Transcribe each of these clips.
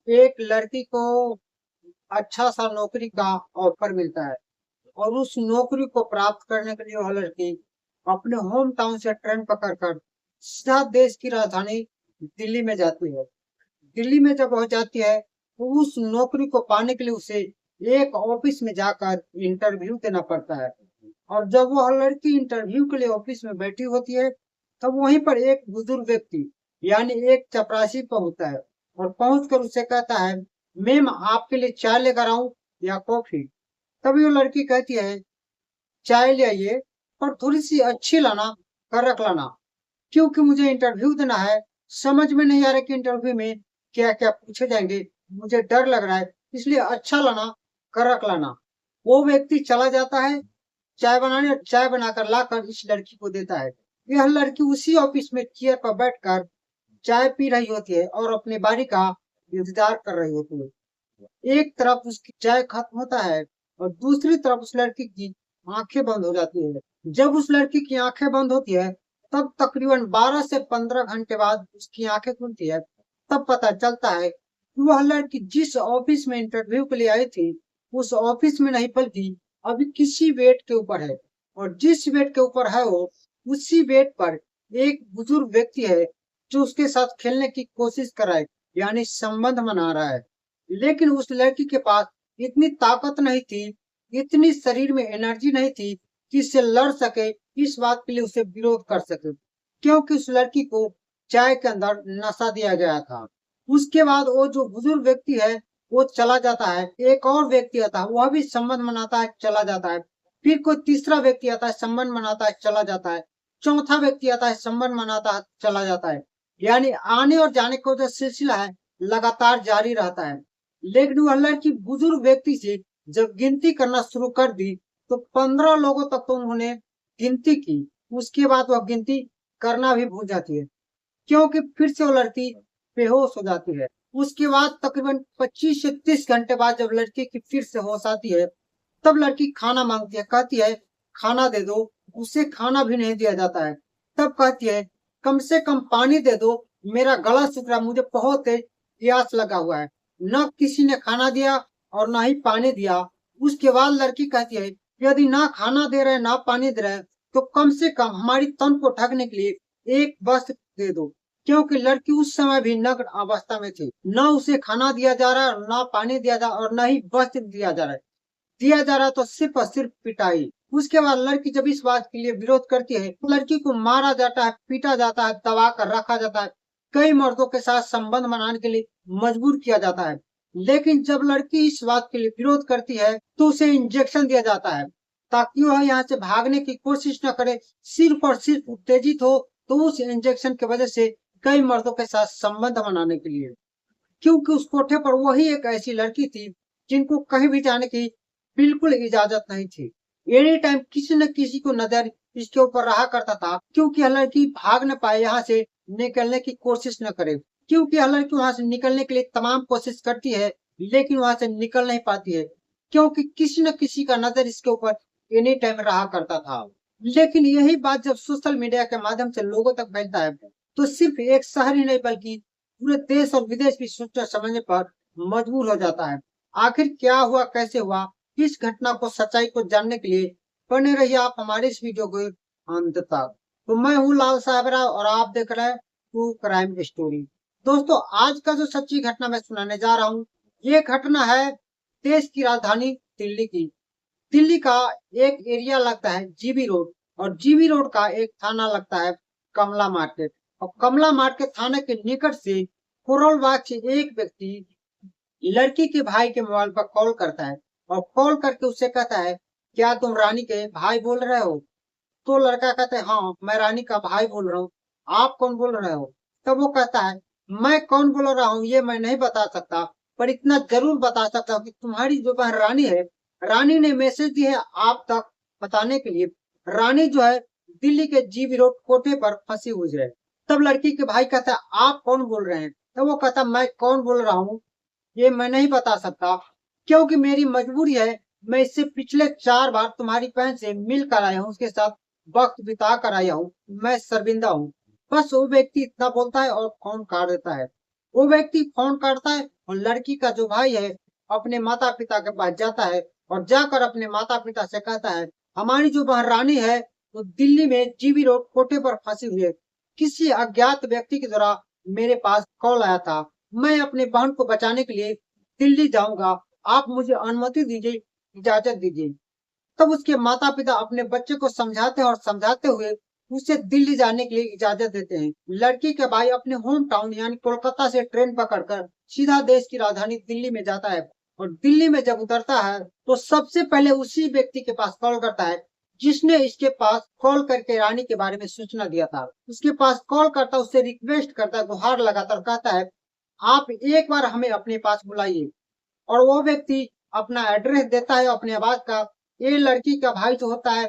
एक लड़की को अच्छा सा नौकरी का ऑफर मिलता है और उस नौकरी को प्राप्त करने के लिए वह लड़की अपने होम टाउन से ट्रेन पकड़कर सीधा देश की राजधानी दिल्ली में जाती है। दिल्ली में जब वह जाती है तो उस नौकरी को पाने के लिए उसे एक ऑफिस में जाकर इंटरव्यू देना पड़ता है। और जब वह लड़की इंटरव्यू के लिए ऑफिस में बैठी होती है तब वहीं पर एक बुजुर्ग व्यक्ति यानी एक चपरासी पहुंचता है और पहुंचकर उसे कहता है, मैम आपके लिए चाय लेकर आऊं या कॉफी। तभी वो लड़की कहती है, चाय ले आइए पर थोड़ी सी अच्छी लाना, कड़क लाना, क्योंकि मुझे इंटरव्यू देना है। समझ में नहीं आ रहा कि इंटरव्यू में क्या क्या पूछे जाएंगे, मुझे डर लग रहा है, इसलिए अच्छा लाना, कड़क लाना। वो व्यक्ति चला जाता है चाय बनाने और चाय बनाकर लाकर इस लड़की को देता है। यह लड़की उसी ऑफिस में चेयर पर बैठकर चाय पी रही होती है और अपनी बारी का इंतजार कर रही होती है। एक तरफ उसकी चाय खत्म होता है और दूसरी तरफ उस लड़की की आंखें बंद हो जाती है। जब उस लड़की की आंखें बंद होती है तब तकरीबन 12 से 15 घंटे बाद उसकी आंखें खुलती है। तब पता चलता है कि वह लड़की जिस ऑफिस में इंटरव्यू के लिए आई थी उस ऑफिस में नहीं बल्कि अभी किसी बेड के ऊपर है। और जिस बेड के ऊपर है वो उसी बेड पर एक बुजुर्ग व्यक्ति है जो उसके साथ खेलने की कोशिश कर रहा है, यानी संबंध बना रहा है। लेकिन उस लड़की के पास इतनी ताकत नहीं थी, इतनी शरीर में एनर्जी नहीं थी कि इससे लड़ सके, इस बात के लिए उसे विरोध कर सके, क्योंकि उस लड़की को चाय के अंदर नशा दिया गया था। उसके बाद वो जो बुजुर्ग व्यक्ति है वो चला जाता है, एक और व्यक्ति आता है, वह भी संबंध बनाता है, चला जाता है। फिर कोई तीसरा व्यक्ति आता है, संबंध बनाता है, चला जाता है। चौथा व्यक्ति आता है, संबंध बनाता है, चला जाता है। यानी आने और जाने का जो सिलसिला है लगातार जारी रहता है। लेकिन वह लड़की बुजुर्ग व्यक्ति से जब गिनती करना शुरू कर दी तो 15 लोगों तक तो उन्होंने गिनती की। उसके बाद वह गिनती करना भी भूल जाती है, क्योंकि फिर से वो लड़की बेहोश हो जाती है। उसके बाद तकरीबन 25 से 30 घंटे बाद जब लड़की की फिर से होश आती है तब लड़की खाना मांगती है, कहती है खाना दे दो। उसे खाना भी नहीं दिया जाता है। तब कहती है कम से कम पानी दे दो, मेरा गला सूख रहा, मुझे बहुत तेज प्यास लगा हुआ है। न किसी ने खाना दिया और न ही पानी दिया। उसके बाद लड़की कहती है यदि ना खाना दे रहे ना पानी दे रहे तो कम से कम हमारी तन को ढकने के लिए एक वस्त्र दे दो, क्योंकि लड़की उस समय भी नग्न अवस्था में थी। न उसे खाना दिया जा रहा है, न पानी दिया जा रहा और न ही वस्त्र दिया जा रहा है। दिया जा रहा तो सिर्फ और सिर्फ पिटाई। उसके बाद लड़की जब इस बात के लिए विरोध करती है तो लड़की को मारा जाता है, पीटा जाता है, दबा कर रखा जाता है, कई मर्दों के साथ संबंध बनाने के लिए मजबूर किया जाता है। लेकिन जब लड़की इस बात के लिए विरोध करती है तो उसे इंजेक्शन दिया जाता है ताकि वह यहाँ से भागने की कोशिश न करे, सिर्फ और सिर्फ उत्तेजित हो। तो उस इंजेक्शन की वजह से कई मर्दों के साथ संबंध बनाने के लिए, क्योंकि उस कोठे पर वही एक ऐसी लड़की थी जिनको कहीं भी जाने की बिल्कुल इजाजत नहीं थी। एनी टाइम किसी न किसी को नजर इसके ऊपर रहा करता था, क्योंकि यह लड़की भाग न पाए, यहाँ से निकलने की कोशिश न करे। क्योंकि यह लड़की वहां से निकलने के लिए तमाम कोशिश करती है लेकिन वहां से निकल नहीं पाती है, क्योंकि किसी न किसी का नजर इसके ऊपर एनी टाइम रहा करता था। लेकिन यही बात जब सोशल मीडिया के माध्यम से लोगों तक फैलता है तो सिर्फ एक शहर ही नहीं बल्कि पूरे देश और विदेश भी सोचकर समझने पर मजबूर हो जाता है। आखिर क्या हुआ, कैसे हुआ, इस घटना को, सच्चाई को जानने के लिए बने रहिए आप हमारे इस वीडियो को अंत तक। तो मैं हूँ लाल साबरा और आप देख रहे हैं ट्रू क्राइम स्टोरी। दोस्तों आज का जो सच्ची घटना मैं सुनाने जा रहा हूँ ये घटना है देश की राजधानी दिल्ली की। दिल्ली का एक एरिया लगता है जीबी रोड और जीबी रोड का एक थाना लगता है कमला मार्केट। और कमला मार्केट थाने के निकट से कोरल बाग से एक व्यक्ति लड़की के भाई के मोबाइल पर कॉल करता है और कॉल करके उससे कहता है क्या तुम रानी के भाई बोल रहे हो। तो लड़का कहता है हाँ मैं रानी का भाई बोल रहा हूँ, आप कौन बोल रहे हो। तब वो कहता है मैं कौन बोल रहा हूँ ये मैं नहीं बता सकता, पर इतना जरूर बता सकता हूँ कि तुम्हारी जो बहन रानी है, रानी ने मैसेज दी है आप तक बताने के लिए। रानी जो है दिल्ली के जीबी रोड कोठे पर फंसी हुई है। तब लड़की के भाई कहता है आप कौन बोल रहे हैं। तब वो कहता मैं कौन बोल रहा हूँ ये मैं नहीं बता सकता, क्योंकि मेरी मजबूरी है। मैं इससे पिछले 4 बार तुम्हारी बहन से मिल कर आया हूँ, उसके साथ वक्त बिता कर आया हूँ, मैं शर्मिंदा हूँ। बस वो व्यक्ति इतना बोलता है और फोन काट देता है। वो व्यक्ति फोन करता है और लड़की का जो भाई है अपने माता पिता के पास जाता है और जाकर अपने माता पिता से कहता है, हमारी जो बहन रानी है वो दिल्ली में जीबी रोड कोठे पर फंसी हुई है। किसी अज्ञात व्यक्ति के द्वारा मेरे पास कॉल आया था। मैं अपने बहन को बचाने के लिए दिल्ली जाऊंगा। आप मुझे अनुमति दीजिए, इजाजत दीजिए। तब उसके माता पिता अपने बच्चे को समझाते हैं और समझाते हुए उसे दिल्ली जाने के लिए इजाजत देते हैं। लड़की के भाई अपने होम टाउन यानी कोलकाता से ट्रेन पकड़कर सीधा देश की राजधानी दिल्ली में जाता है और दिल्ली में जब उतरता है तो सबसे पहले उसी व्यक्ति के पास कॉल करता है जिसने इसके पास कॉल करके रानी के बारे में सूचना दिया था। उसके पास कॉल करता, उससे रिक्वेस्ट करता, गुहार लगाता और कहता है, आप एक बार हमें अपने पास बुलाइए। और वो व्यक्ति अपना एड्रेस देता है अपने आवाज का। ये लड़की का भाई जो होता है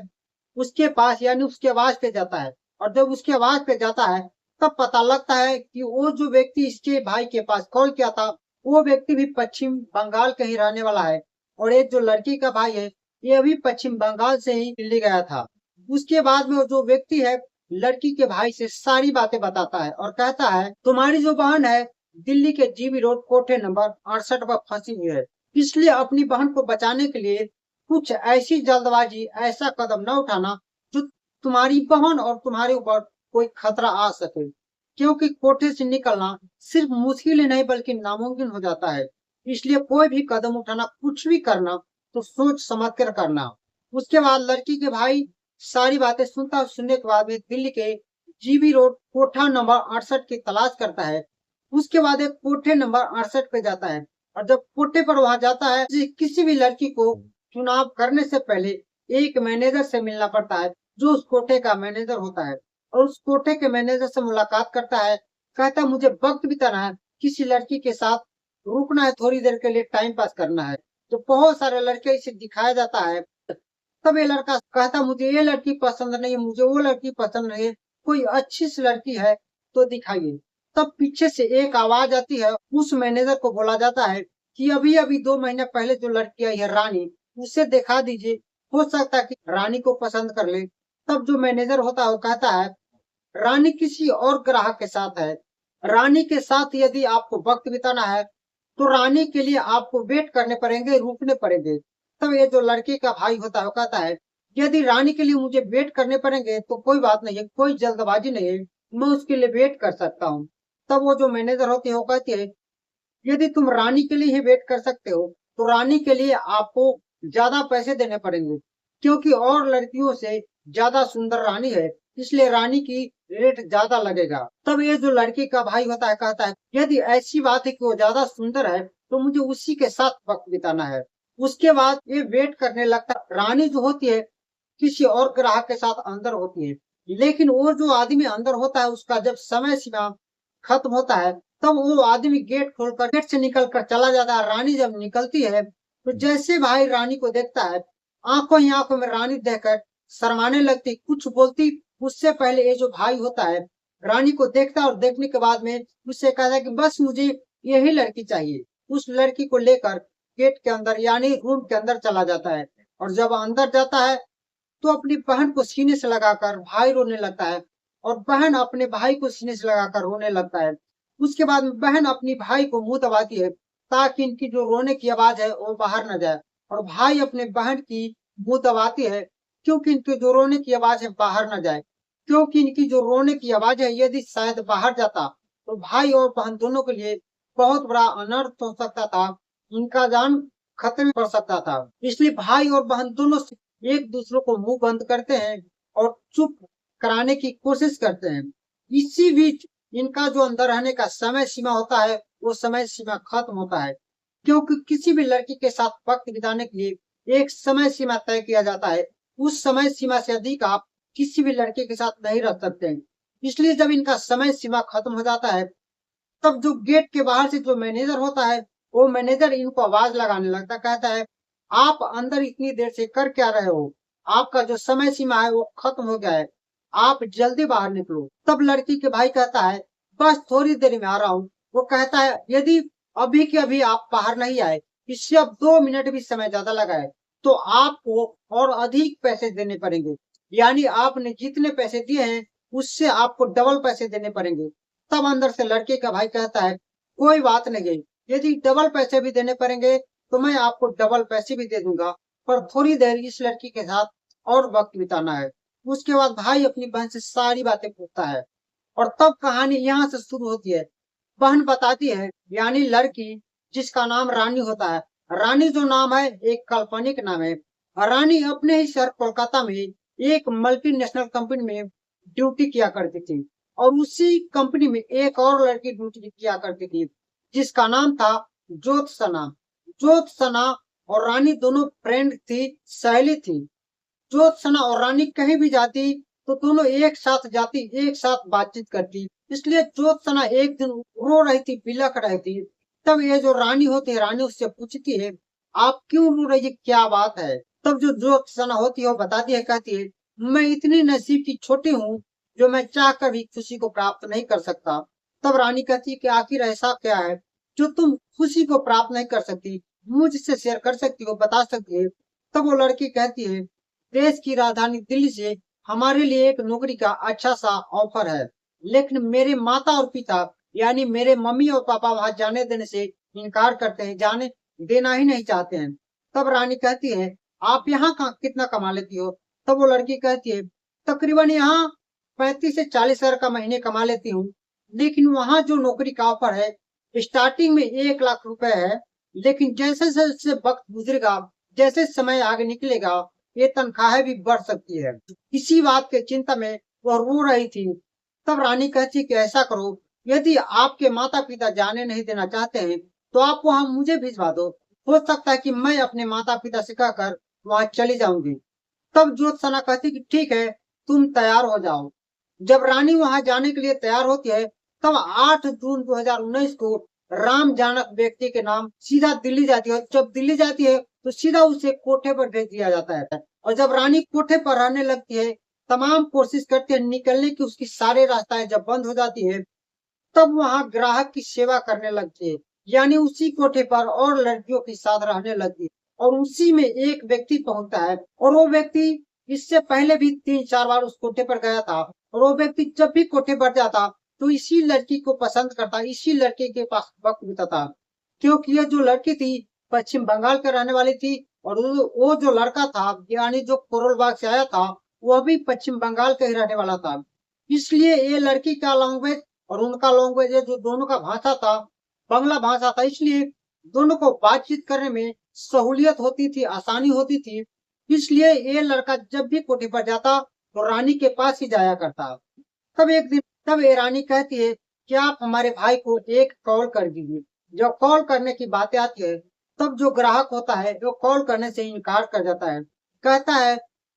उसके पास यानी उसके आवाज पे जाता है और जब उसके आवाज पे जाता है तब पता लगता है कि वो जो व्यक्ति इसके भाई के पास कॉल किया था वो व्यक्ति भी पश्चिम बंगाल का ही रहने वाला है और एक जो लड़की का भाई है ये भी पश्चिम बंगाल से ही दिल्ली गया था। उसके बाद में वो जो व्यक्ति है लड़की के भाई से सारी बातें बताता है और कहता है, तुम्हारी जो बहन है दिल्ली के जीबी रोड कोठे नंबर 68 पर फंसी हुई है, इसलिए अपनी बहन को बचाने के लिए कुछ ऐसी जल्दबाजी, ऐसा कदम न उठाना जो तुम्हारी बहन और तुम्हारे ऊपर कोई खतरा आ सके, क्योंकि कोठे से निकलना सिर्फ मुश्किल ही नहीं बल्कि नामुमकिन हो जाता है। इसलिए कोई भी कदम उठाना, कुछ भी करना तो सोच समझ कर करना। उसके बाद लड़की के भाई सारी बातें सुनता, सुनने के बाद में दिल्ली के जीबी रोड कोठा नंबर 68 की तलाश करता है। उसके बाद एक कोठे नंबर 68 पे जाता है और जब कोठे पर वहां जाता है किसी भी लड़की को चुनाव करने से पहले एक मैनेजर से मिलना पड़ता है जो उस कोठे का मैनेजर होता है और उस कोठे के मैनेजर से मुलाकात करता है। कहता है, मुझे वक्त बिताना है, किसी लड़की के साथ रुकना है, थोड़ी देर के लिए टाइम पास करना है। तो बहुत सारे लड़के इसे दिखाया जाता है। तब ये लड़का कहता, मुझे ये लड़की पसंद नहीं है, मुझे वो लड़की पसंद नहीं है, कोई अच्छी सी लड़की है तो दिखाइए। तब पीछे से एक आवाज आती है, उस मैनेजर को बोला जाता है कि अभी अभी 2 महीने पहले जो लड़की आई है रानी, उसे दिखा दीजिए, हो सकता है कि रानी को पसंद कर ले। तब जो मैनेजर होता है वो कहता है, रानी किसी और ग्राहक के साथ है। रानी के साथ यदि आपको वक्त बिताना है तो रानी के लिए आपको वेट करने पड़ेंगे, रुकने पड़ेंगे। तब ये जो लड़के का भाई होता है वो कहता है, यदि रानी के लिए मुझे वेट करने पड़ेंगे तो कोई बात नहीं है, कोई जल्दबाजी नहीं है, मैं उसके लिए वेट कर सकता हूँ। तब वो जो मैनेजर होती है वो कहती है, यदि तुम रानी के लिए ही वेट कर सकते हो तो रानी के लिए आपको ज्यादा पैसे देने पड़ेंगे, क्योंकि और लड़कियों से ज्यादा सुंदर रानी है, इसलिए रानी की रेट ज्यादा लगेगा। तब ये जो लड़की का भाई होता है कहता है, यदि ऐसी बात है कि वो ज्यादा सुंदर है तो मुझे उसी के साथ वक्त बिताना है। उसके बाद ये वेट करने लगता है। रानी जो होती है किसी और ग्राहक के साथ अंदर होती है, लेकिन वो जो आदमी अंदर होता है उसका जब समय सीमा खत्म होता है तब वो आदमी गेट खोलकर गेट से निकल कर चला जाता है। रानी जब निकलती है तो जैसे भाई रानी को देखता है, आंखों ही आंखों में रानी देखकर शर्माने लगती, कुछ बोलती उससे पहले ये जो भाई होता है रानी को देखता है और देखने के बाद में उससे कहता है कि बस मुझे यही लड़की चाहिए। उस लड़की को लेकर गेट के अंदर यानी रूम के अंदर चला जाता है और जब अंदर जाता है तो अपनी बहन को सीने से लगाकर भाई रोने लगता है और बहन अपने भाई को सीने से लगाकर रोने लगता है। उसके बाद बहन अपनी भाई को मुंह दबाती है ताकि इनकी जो रोने की आवाज है वो बाहर न जाए और भाई अपने बहन की मुंह दबाती है क्योंकि इनकी जो रोने की आवाज है बाहर न जाए, क्योंकि इनकी जो रोने की आवाज है यदि शायद बाहर जाता तो भाई और बहन दोनों के लिए बहुत बड़ा अनर्थ हो सकता था, इनका जान खतरे में पड़ सकता था। इसलिए भाई और बहन दोनों एक दूसरे को मुंह बंद करते हैं और चुप कराने की कोशिश करते हैं। इसी बीच इनका जो अंदर रहने का समय सीमा होता है वो समय सीमा खत्म होता है, क्योंकि किसी भी लड़की के साथ वक्त बिताने के लिए एक समय सीमा तय किया जाता है। उस समय सीमा से अधिक आप किसी भी लड़के के साथ नहीं रह सकते हैं। इसलिए जब इनका समय सीमा खत्म हो जाता है तब जो गेट के बाहर से जो मैनेजर होता है वो मैनेजर इनको आवाज लगाने लगता, कहता है, आप अंदर इतनी देर से कर क्या रहे हो, आपका जो समय सीमा है वो खत्म हो गया है, आप जल्दी बाहर निकलो। तब लड़की के भाई कहता है, बस थोड़ी देर में आ रहा हूँ। वो कहता है, यदि अभी के अभी आप बाहर नहीं आए, इससे अब 2 मिनट भी समय ज्यादा लगा है तो आपको और अधिक पैसे देने पड़ेंगे, यानी आपने जितने पैसे दिए हैं उससे आपको डबल पैसे देने पड़ेंगे। तब अंदर से लड़के का भाई कहता है, कोई बात नहीं, यदि डबल पैसे भी देने पड़ेंगे तो मैं आपको डबल पैसे भी दे दूंगा, पर थोड़ी देर इस लड़की के साथ और वक्त बिताना है। उसके बाद भाई अपनी बहन से सारी बातें पूछता है और तब कहानी यहाँ से शुरू होती है। बहन बताती है, यानी लड़की जिसका नाम रानी होता है। रानी जो नाम है एक काल्पनिक नाम है। रानी अपने ही शहर कोलकाता में एक मल्टीनेशनल कंपनी में ड्यूटी किया करती थी और उसी कंपनी में एक और लड़की ड्यूटी किया करती थी जिसका नाम था ज्योत्सना। ज्योत्सना और रानी दोनों फ्रेंड थी, सहेली थी। ज्योत्सना और रानी कहीं भी जाती तो दोनों एक साथ जाती, एक साथ बातचीत करती। इसलिए ज्योत्सना एक दिन रो रही थी, बिलख रही थी। तब ये जो रानी होती है, रानी उससे पूछती है, आप क्यों रो रही है, क्या बात है? तब जो ज्योत्सना होती है वो बताती है, कहती है, मैं इतनी नसीब की छोटी हूँ जो मैं चाह कर भी खुशी को प्राप्त नहीं कर सकता। तब रानी कहती है कि आखिर ऐसा क्या है जो तुम खुशी को प्राप्त नहीं कर सकती, मुझसे शेयर कर सकती हो, बता सकती है? तब वो लड़की कहती है, देश की राजधानी दिल्ली से हमारे लिए एक नौकरी का अच्छा सा ऑफर है, लेकिन मेरे माता और पिता यानी मेरे मम्मी और पापा वहां जाने देने से इनकार करते हैं, जाने देना ही नहीं चाहते हैं। तब रानी कहती है, आप यहाँ कितना कमा लेती हो? तब वो लड़की कहती है, तकरीबन यहाँ 35 से 40 हजार का महीने कमा लेती हूँ, लेकिन वहां जो नौकरी का ऑफर है स्टार्टिंग में 1 लाख रुपए है, लेकिन जैसे जैसे वक्त गुजरेगा, जैसे समय आगे निकलेगा, ये तनख्वाहें भी बढ़ सकती है। इसी बात के चिंता में वह रो रही थी। तब रानी कहती कि ऐसा करो, यदि आपके माता पिता जाने नहीं देना चाहते हैं तो आप वहां मुझे भिजवा दो, हो सकता है कि मैं अपने माता पिता से कहकर वहां चली जाऊंगी। तब ज्योत्सना कहती कि ठीक है, तुम तैयार हो जाओ। जब रानी वहां जाने के लिए तैयार होती है तब 8 जून 2019 को राम जानक व्यक्ति के नाम सीधा दिल्ली जाती है। जब दिल्ली जाती है तो सीधा उसे कोठे पर भेज दिया जाता है और जब रानी कोठे पर रहने लगती है, तमाम कोशिश करती है निकलने की, उसकी सारे रास्ताएं जब बंद हो जाती है तब वहां ग्राहक की सेवा करने लगती है, यानी उसी कोठे पर और लड़कियों के साथ रहने लगती है। और उसी में एक व्यक्ति पहुंचता है और वो व्यक्ति इससे पहले भी 3-4 बार उस कोठे पर गया था और वो व्यक्ति जब भी कोठे पर जाता तो इसी लड़की को पसंद करता, इसी लड़के के पास वक्त बिताता, क्योंकि ये जो लड़की थी पश्चिम बंगाल के रहने वाली थी और वो जो लड़का था यानी जो कोरोल बाग से आया था वह भी पश्चिम बंगाल का ही रहने वाला था। इसलिए ये लड़की का लैंग्वेज और उनका लैंग्वेज जो दोनों का भाषा था बांग्ला भाषा था, इसलिए दोनों को बातचीत करने में सहूलियत होती थी, आसानी होती थी। इसलिए ये लड़का जब भी कोठे पर जाता तो रानी के पास ही जाया करता। तब एक दिन तब ये रानी कहती है कि आप हमारे भाई को एक कॉल कर दीजिए। जब कॉल करने की बातें आती है तब जो ग्राहक होता है वो कॉल करने से इनकार कर जाता है, कहता है,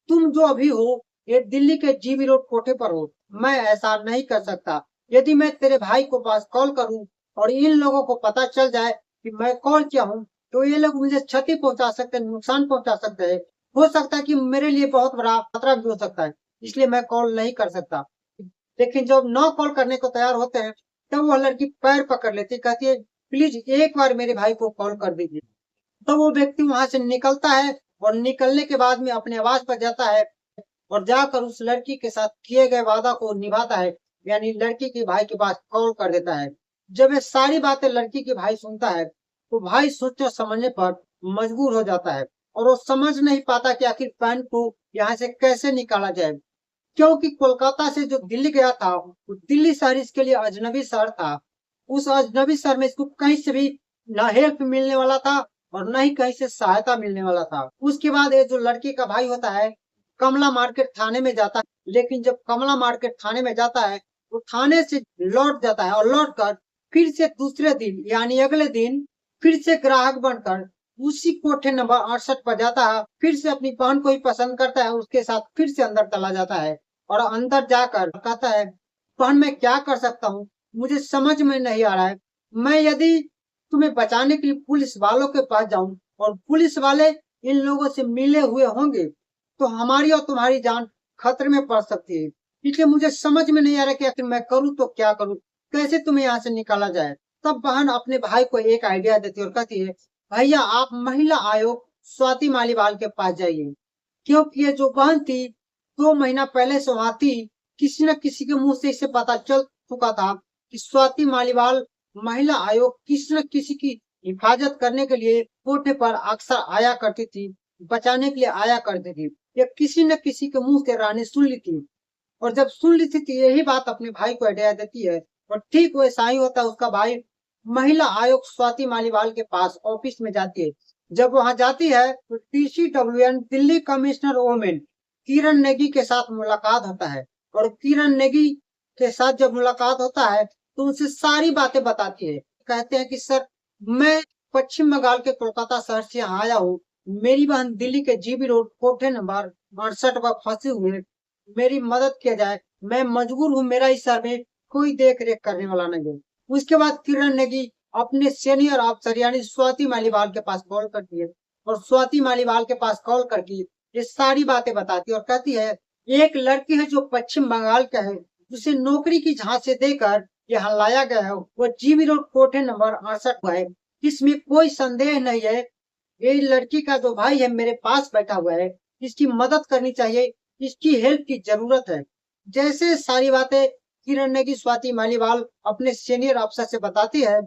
तुम जो अभी हो ये दिल्ली के जीबी रोड कोठे पर हो, मैं ऐसा नहीं कर सकता। यदि मैं तेरे भाई को पास कॉल करूं और इन लोगों को पता चल जाए कि मैं कॉल किया हूं तो ये लोग मुझे क्षति पहुंचा सकते हैं, नुकसान पहुंचा सकते हैं, हो सकता है कि मेरे लिए बहुत बड़ा खतरा भी हो सकता है, इसलिए मैं कॉल नहीं कर सकता। लेकिन जब न कॉल करने को तैयार होते हैं तब वह लड़की पैर पकड़ लेती, कहती है, प्लीज एक बार मेरे भाई को कॉल कर दीजिए। तो वो व्यक्ति वहां से निकलता है और निकलने के बाद में अपने आवाज पर जाता है और जाकर उस लड़की के साथ किए गए वादा को निभाता है, यानी लड़की के भाई के पास कॉल कर देता है। जब ये सारी बातें लड़की के भाई सुनता है तो भाई सोचने समझने पर मजबूर हो जाता है और वो समझ नहीं पाता कि आखिर बहन को यहाँ से कैसे निकाला जाए, क्योंकि कोलकाता से जो दिल्ली गया था वो दिल्ली शहर इसके लिए अजनबी शहर था। उस अजनबी शहर में इसको कहीं से भी न हेल्प मिलने वाला था और न ही कहीं से सहायता मिलने वाला था। उसके बाद ये जो लड़की का भाई होता है कमला मार्केट थाने में जाता है, लेकिन जब कमला मार्केट थाने में जाता है तो थाने से लौट जाता है और लौट कर फिर से दूसरे दिन यानी अगले दिन फिर से ग्राहक बनकर उसी कोठे नंबर 68 पर जाता है, फिर से अपनी बहन को ही पसंद करता है, उसके साथ फिर से अंदर चला जाता है और अंदर जाकर कहता है, बहन मैं क्या कर सकता हूँ, मुझे समझ में नहीं आ रहा है। मैं यदि तुम्हें बचाने के लिए पुलिस वालों के पास जाऊं और पुलिस वाले इन लोगों से मिले हुए होंगे तो हमारी और तुम्हारी जान खतरे में पड़ सकती है, इसलिए मुझे समझ में नहीं आ रहा कि आखिर मैं करूँ तो क्या करूँ, कैसे तुम्हें यहाँ से निकाला जाए। तब बहन अपने भाई को एक आइडिया देती है और कहती है, भैया आप महिला आयोग स्वाति मालीवाल के पास जाइए, क्योंकि ये जो बहन थी 2 महीना पहले से वहां थी, किसी न किसी के मुंह से इसे पता चल चुका था कि स्वाति मालीवाल महिला आयोग किसी न किसी की हिफाजत करने के लिए कोठे पर अक्सर आया करती थी, बचाने के लिए आया करती थी। ये किसी न किसी के मुंह से रानी सुन ली थी, और जब सुन ली थी तो यही बात अपने भाई को हटा देती है। और ठीक वैसा ही होता है, उसका भाई महिला आयोग स्वाति मालीवाल के पास ऑफिस में जाती है। जब वहां जाती है तो TCWN दिल्ली कमिश्नर वोमेन किरण नेगी के साथ मुलाकात होता है। और किरण नेगी के साथ जब मुलाकात होता है तो उनसे सारी बातें बताती है। कहते हैं कि सर, मैं पश्चिम बंगाल के कोलकाता शहर से यहाँ आया हूँ। मेरी बहन दिल्ली के जीबी रोड कोठे नंबर 68 पर फंसी हुई है। मेरी मदद किया जाए, मैं मजबूर हूँ, मेरा इस शहर में कोई देख रेख करने वाला नहीं है। उसके बाद किरण नेगी अपने सीनियर अफसर यानी स्वाति मालीवाल के पास कॉल करती है, और स्वाति मालीवाल के पास कॉल करके ये सारी बातें बताती है और कहती है एक लड़की है जो पश्चिम बंगाल का है, उसे नौकरी की झांसे देकर यहाँ लाया गया है। वो जीबी रोड कोठे नंबर 68 का है। इसमें कोई संदेह नहीं है, ये लड़की का जो भाई है मेरे पास बैठा हुआ है, इसकी मदद करनी चाहिए, इसकी हेल्प की जरूरत है। जैसे सारी बातें किरण नेगी स्वाति मालीवाल अपने सीनियर अफसर से बताती है,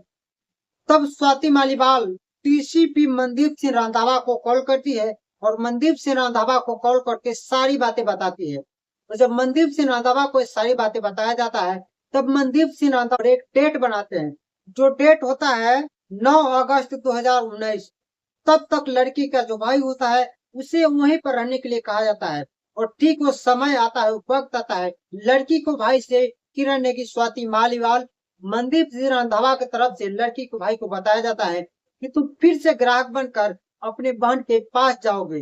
तब स्वाति मालीवाल TCP मनदीप सिंह रंधावा को कॉल करती है, और मनदीप सिंह रंधावा को कॉल करके सारी बातें बताती है। तो जब मनदीप सिंह रंधावा को सारी बातें बताया जाता है, तब मनदीप सिंह रंधावा एक डेट बनाते हैं, जो डेट होता है 9 अगस्त 2019। तब तक लड़की का जो भाई होता है उसे वहीं पर रहने के लिए कहा जाता है। और ठीक वो समय आता है, वक्त आता है, लड़की को भाई से किरण नेगी स्वाति मालीवाल मनदीप सिंह रंधावा की तरफ से लड़की को भाई को बताया जाता है कि तुम फिर से ग्राहक बनकर अपने बहन के पास जाओगे,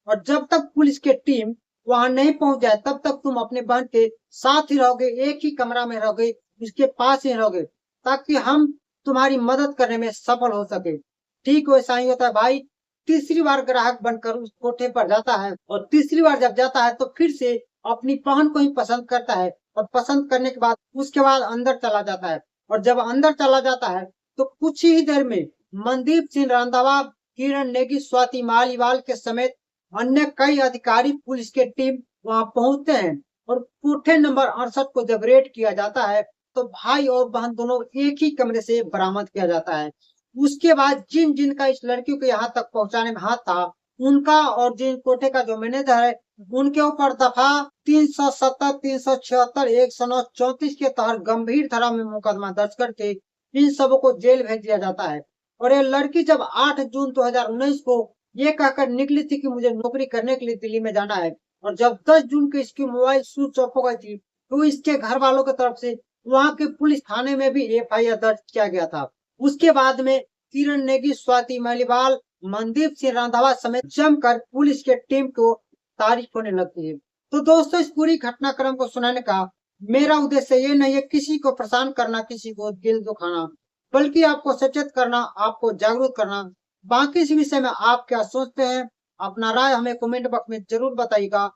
और जब तक पुलिस की टीम वहां नहीं पहुंच जाए तब तक तुम अपने बहन के साथ ही रहोगे, एक ही कमरा में रहोगे, उसके पास ही रहोगे, ताकि हम तुम्हारी मदद करने में सफल हो सके। ठीक वैसा ही होता है, भाई तीसरी बार ग्राहक बनकर उस कोठे पर जाता है, और तीसरी बार जब जाता है तो फिर से अपनी बहन को ही पसंद करता है, और पसंद करने के बाद उसके बाद अंदर चला जाता है। और जब अंदर चला जाता है तो कुछ ही देर में मनदीप सिंह रंधावा, किरण नेगी, स्वाति मालीवाल के समेत अन्य कई अधिकारी पुलिस के टीम वहां पहुंचते हैं। और कोठे नंबर 68 को जब रेड किया जाता है तो भाई और बहन दोनों एक ही कमरे से बरामद किया जाता है। उसके बाद जिन जिन का इस लड़की को यहाँ तक पहुंचाने में हाथ था, उनका और जिन कोठे का जो मैनेजर है, उनके ऊपर दफा 370, 376, 109, 34 के तहत गंभीर धारा में मुकदमा दर्ज करके इन सबों को जेल भेज दिया जाता है। और ये लड़की जब 8 जून 2019 को ये कहकर निकली थी कि मुझे नौकरी करने के लिए दिल्ली में जाना है, और जब 10 जून को इसकी मोबाइल स्विच ऑफ हो गई थी तो इसके घर वालों की तरफ से वहां के पुलिस थाने में भी FIR दर्ज किया गया था। उसके बाद में किरण नेगी, स्वाति मालीवाल, मनदीप सिंह रंधावा समेत जमकर पुलिस के टीम को तारीफ होने लगती है। तो दोस्तों, इस पूरी घटनाक्रम को सुनाने का मेरा उद्देश्य ये नहीं है किसी को परेशान करना, किसी को दिल दुखाना, बल्कि आपको सचेत करना, आपको जागरूक करना। बाकी इस विषय में आप क्या सोचते हैं, अपना राय हमें कमेंट बॉक्स में जरूर बताइएगा।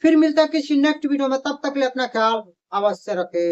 फिर मिलता है किसी नेक्स्ट वीडियो में, तब तक ले अपना ख्याल अवश्य रखें।